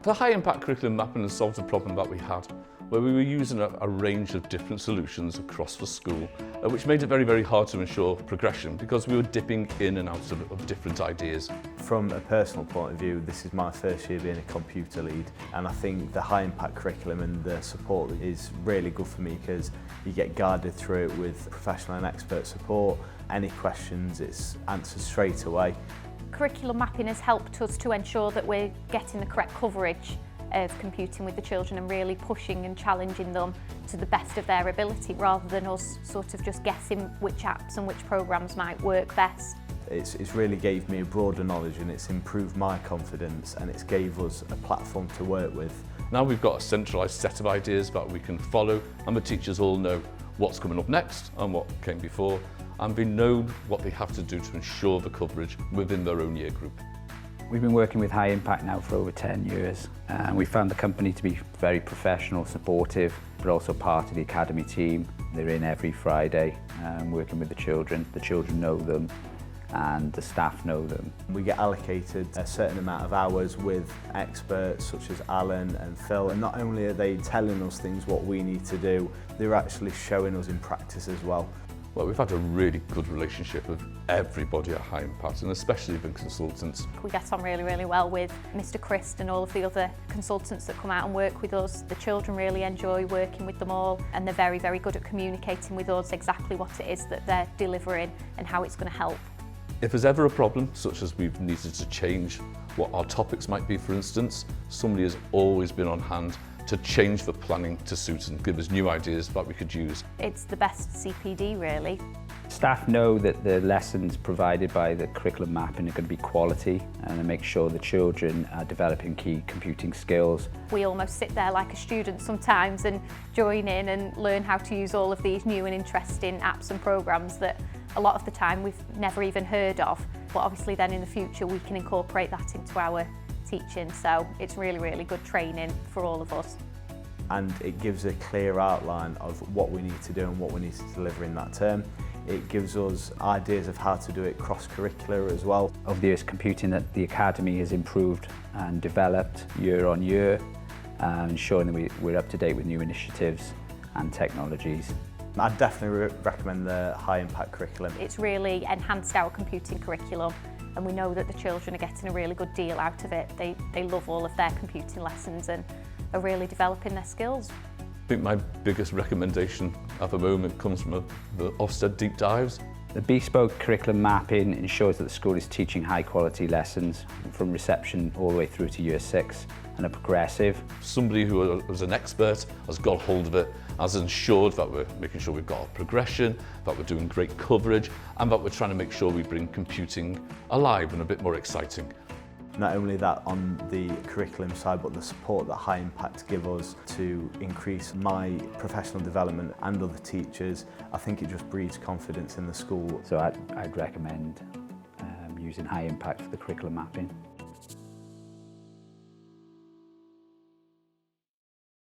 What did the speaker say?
The high impact curriculum mapping has solved a problem that we had, where we were using a range of different solutions across the school, which made it very, very hard to ensure progression because we were dipping in and out of different ideas. From a personal point of view, this is my first year being a computer lead, and I think the high impact curriculum and the support is really good for me because you get guided through it with professional and expert support. Any questions, it's answered straight away. Curriculum mapping has helped us to ensure that we're getting the correct coverage of computing with the children and really pushing and challenging them to the best of their ability rather than us sort of just guessing which apps and which programs might work best. It's really gave me a broader knowledge and it's improved my confidence and it's gave us a platform to work with. Now we've got a centralised set of ideas that we can follow and the teachers all know what's coming up next and what came before, and they know what they have to do to ensure the coverage within their own year group. We've been working with High Impact now for over 10 years and we found the company to be very professional, supportive, but also part of the academy team. They're in every Friday working with the children. The children know them and the staff know them. We get allocated a certain amount of hours with experts such as Alan and Phil, and not only are they telling us things what we need to do, they're actually showing us in practice as well. Well, we've had a really good relationship with everybody at High Impact, and especially the consultants. We get on really, really well with Mr. Christ and all of the other consultants that come out and work with us. The children really enjoy working with them all, and they're very, very good at communicating with us exactly what it is that they're delivering and how it's going to help. If there's ever a problem, such as we've needed to change what our topics might be, for instance, somebody has always been on hand to change the planning to suit and give us new ideas that we could use. It's the best CPD, really. Staff know that the lessons provided by the curriculum mapping are going to be quality and to make sure the children are developing key computing skills. We almost sit there like a student sometimes and join in and learn how to use all of these new and interesting apps and programs that a lot of the time we've never even heard of. But obviously then in the future we can incorporate that into our teaching, so it's really, really good training for all of us. And it gives a clear outline of what we need to do and what we need to deliver in that term. It gives us ideas of how to do it cross-curricular as well. Over the years, computing at the academy has improved and developed year on year, ensuring that we're up to date with new initiatives and technologies. I'd definitely recommend the high impact curriculum. It's really enhanced our computing curriculum, and we know that the children are getting a really good deal out of it. They love all of their computing lessons and are really developing their skills. I think my biggest recommendation at the moment comes from the OFSTED deep dives. The bespoke curriculum mapping ensures that the school is teaching high quality lessons from reception all the way through to year 6 and are progressive. Somebody who was an expert has got hold of it, has ensured that we're making sure we've got our progression, that we're doing great coverage, and that we're trying to make sure we bring computing alive and a bit more exciting. Not only that on the curriculum side, but the support that High Impact give us to increase my professional development and other teachers. I think it just breeds confidence in the school. So I'd recommend using High Impact for the curriculum mapping.